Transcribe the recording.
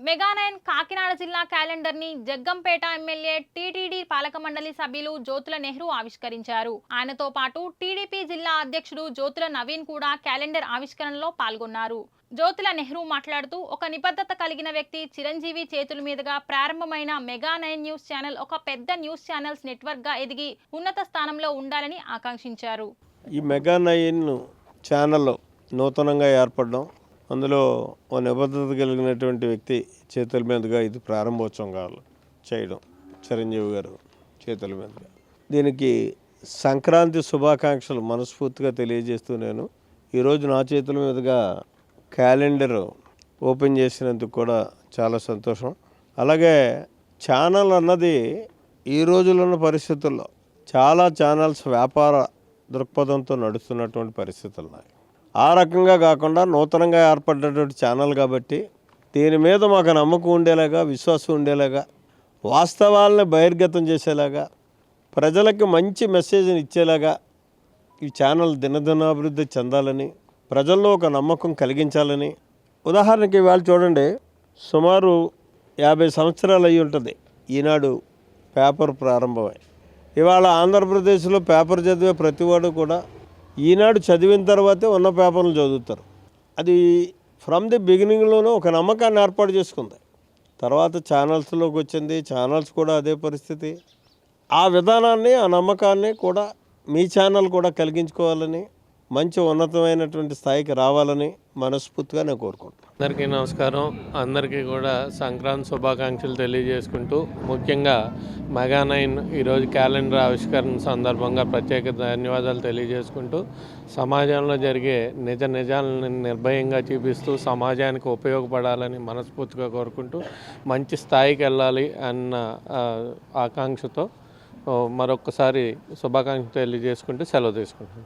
మెగా9 కాకినాడ జిల్లా క్యాలెండర్ ని Jaggampeta MLA TTD పాలక మండలి సభ్యులు జ్యోతుల నెహ్రూ ఆవిష్కరించారు. ఆయనతో పాటు టీడీపీ జిల్లా అధ్యక్షుడు జ్యోతుల నవీన్ కూడా క్యాలెండర్ ఆవిష్కరణలో పాల్గొన్నారు. జ్యోతుల నెహ్రూ మాట్లాడుతూ, ఒక నిబద్ధత కలిగిన వ్యక్తి చిరంజీవి చేతుల మీదుగా ప్రారంభమైన మెగా9 న్యూస్ ఛానల్ ఒక పెద్ద న్యూస్ ఛానల్స్ నెట్వర్క్ గా ఎదిగి ఉన్నత స్థానంలో ఉండాలని ఆకాంక్షించారు. ఈ మెగా9 ఛానల్ నూతనంగా ఏర్పడడం, అందులో ఓ నిబద్ధత కలిగినటువంటి వ్యక్తి చేతుల మీదుగా ఇది ప్రారంభోత్సవం చేయడం, చిరంజీవి గారు చేతుల మీదుగా. దీనికి సంక్రాంతి శుభాకాంక్షలు మనస్ఫూర్తిగా తెలియజేస్తూ నేను ఈరోజు నా చేతుల మీదుగా క్యాలెండర్ ఓపెన్ చేసినందుకు కూడా చాలా సంతోషం. అలాగే ఛానల్ అన్నది ఈ రోజులున్న పరిస్థితుల్లో చాలా ఛానల్స్ వ్యాపార దృక్పథంతో నడుస్తున్నటువంటి పరిస్థితులు ఉన్నాయి. ఆ రకంగా కాకుండా నూతనంగా ఏర్పడినటువంటి ఛానల్ కాబట్టి దీని మీద మాకు నమ్మకం ఉండేలాగా, విశ్వాసం ఉండేలాగా, వాస్తవాలను బహిర్గతం చేసేలాగా, ప్రజలకు మంచి మెసేజ్ని ఇచ్చేలాగా ఈ ఛానల్ దినదినాభివృద్ధి చెందాలని, ప్రజల్లో ఒక నమ్మకం కలిగించాలని. ఉదాహరణకి ఇవాళ చూడండి, సుమారు 50 సంవత్సరాలు అయి ఉంటుంది ఈనాడు పేపర్ ప్రారంభమై. ఇవాళ ఆంధ్రప్రదేశ్లో పేపర్ చదివే ప్రతివాడు కూడా ఈనాడు చదివిన తర్వాతే ఉన్న పేపర్లు చదువుతారు. అది ఫ్రమ్ ది బిగినింగ్లోనే ఒక నమ్మకాన్ని ఏర్పాటు చేసుకుంది. తర్వాత ఛానల్స్లోకి వచ్చింది, ఛానల్స్ కూడా అదే పరిస్థితి. ఆ విధానాన్ని, ఆ నమ్మకాన్ని కూడా మీ ఛానల్ కూడా కలిగించుకోవాలని, మంచి ఉన్నతమైనటువంటి స్థాయికి రావాలని మనస్ఫూర్తిగా నేను కోరుకుంటున్నాను. అందరికీ నమస్కారం. అందరికీ కూడా సంక్రాంతి శుభాకాంక్షలు తెలియజేసుకుంటూ, ముఖ్యంగా మెగా9 ఈరోజు క్యాలెండర్ ఆవిష్కరణ సందర్భంగా ప్రత్యేక ధన్యవాదాలు తెలియజేసుకుంటూ, సమాజంలో జరిగే నిజాలను నిర్భయంగా చూపిస్తూ సమాజానికి ఉపయోగపడాలని మనస్ఫూర్తిగా కోరుకుంటూ, మంచి స్థాయికి వెళ్ళాలి అన్న ఆకాంక్షతో మరొకసారి శుభాకాంక్షలు తెలియజేసుకుంటూ సెలవు తీసుకుంటున్నాను.